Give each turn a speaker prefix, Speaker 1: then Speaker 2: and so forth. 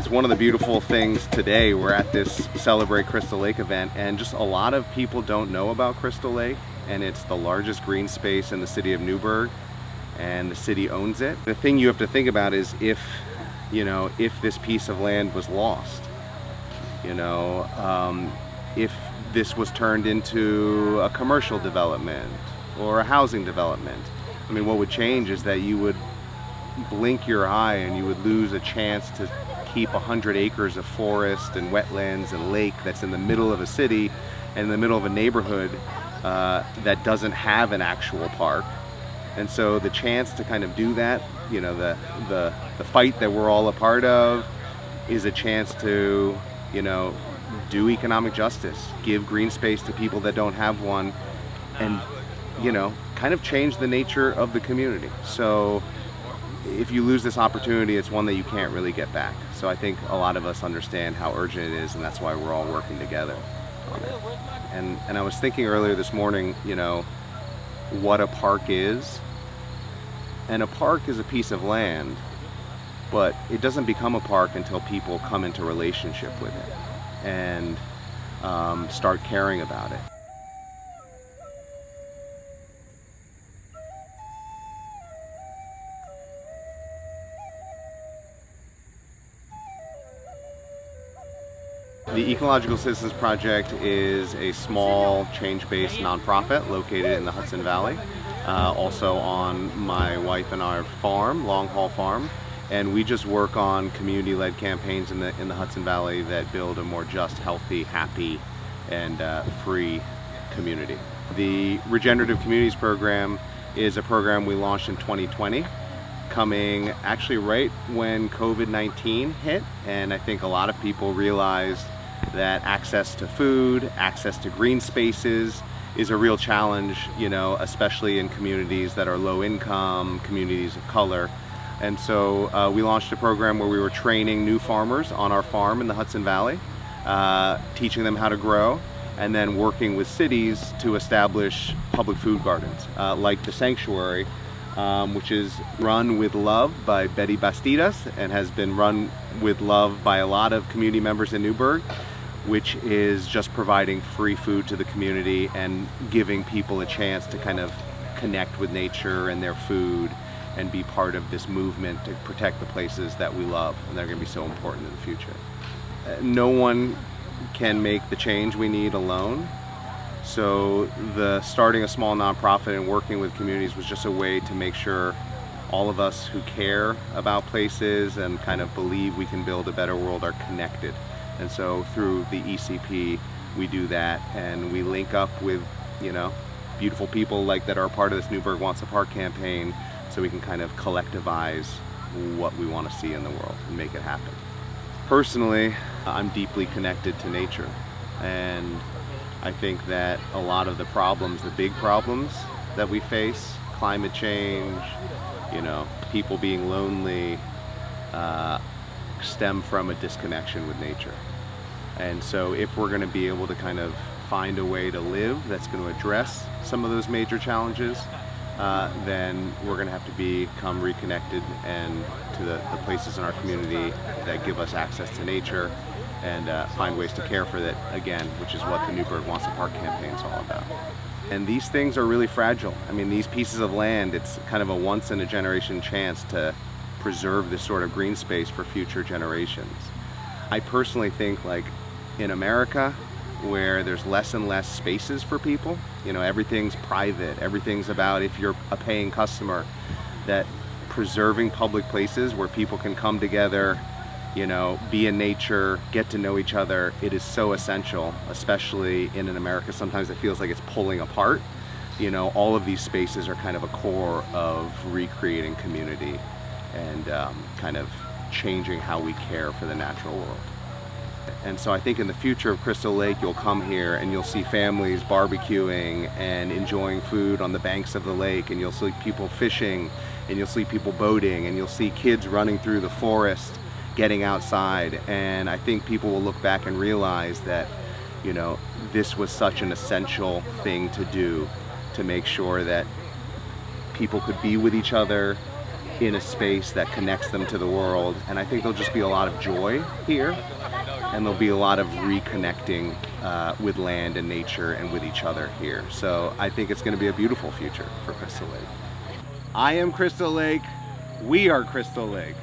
Speaker 1: It's one of the beautiful things today. We're at this Celebrate Crystal Lake event, and just a lot of people don't know about Crystal Lake, and it's the largest green space in the city of Newburgh, and the city owns it. The thing you have to think about is if this piece of land was lost, if this was turned into a commercial development or a housing development, I mean, what would change is that you would blink your eye and you would lose a chance to keep 100 acres of forest and wetlands and lake that's in the middle of a city and in the middle of a neighborhood that doesn't have an actual park. And so the chance to kind of do that, the fight that we're all a part of, is a chance to, do economic justice, give green space to people that don't have one, and, kind of change the nature of the community. So if you lose this opportunity, it's one that you can't really get back. So I think a lot of us understand how urgent it is, and that's why we're all working together on it. And I was thinking earlier this morning, what a park is. And a park is a piece of land, but it doesn't become a park until people come into relationship with it and start caring about it. The Ecological Citizens Project is a small change-based nonprofit located in the Hudson Valley, also on my wife and our farm, Long Haul Farm, and we just work on community-led campaigns in the Hudson Valley that build a more just, healthy, happy, and free community. The Regenerative Communities Program is a program we launched in 2020, coming actually right when COVID-19 hit, and I think a lot of people realized that access to food, access to green spaces is a real challenge, especially in communities that are low income, communities of color. And so we launched a program where we were training new farmers on our farm in the Hudson Valley, teaching them how to grow, and then working with cities to establish public food gardens, like the Sanctuary, which is run with love by Betty Bastidas and has been run with love by a lot of community members in Newburgh, which is just providing free food to the community and giving people a chance to kind of connect with nature and their food and be part of this movement to protect the places that we love and they're going to be so important in the future. No one can make the change we need alone. So starting a small nonprofit and working with communities was just a way to make sure all of us who care about places and kind of believe we can build a better world are connected. And so through the ECP, we do that, and we link up with, beautiful people like that are a part of this Newburgh Wants a Park campaign, so we can kind of collectivize what we want to see in the world and make it happen. Personally, I'm deeply connected to nature, and I think that a lot of the problems, the big problems that we face, climate change, people being lonely, stem from a disconnection with nature. And so if we're going to be able to kind of find a way to live that's going to address some of those major challenges, then we're going to have to become reconnected and to the places in our community that give us access to nature, and find ways to care for that again, which is what the Newburgh Wants a Park campaign is all about. And these things are really fragile. I mean, these pieces of land, it's kind of a once in a generation chance to preserve this sort of green space for future generations. I personally think, like, in America, where there's less and less spaces for people, everything's private, everything's about if you're a paying customer, that preserving public places where people can come together, be in nature, get to know each other, it is so essential, especially in an America sometimes it feels like it's pulling apart. All of these spaces are kind of a core of recreating community and kind of changing how we care for the natural world. And so I think in the future of Crystal Lake, you'll come here and you'll see families barbecuing and enjoying food on the banks of the lake, and you'll see people fishing, and you'll see people boating, and you'll see kids running through the forest, getting outside. And I think people will look back and realize that, this was such an essential thing to do to make sure that people could be with each other, in a space that connects them to the world. And I think there'll just be a lot of joy here, and there'll be a lot of reconnecting with land and nature and with each other here. So I think it's going to be a beautiful future for Crystal Lake. I am Crystal Lake. We are Crystal Lake.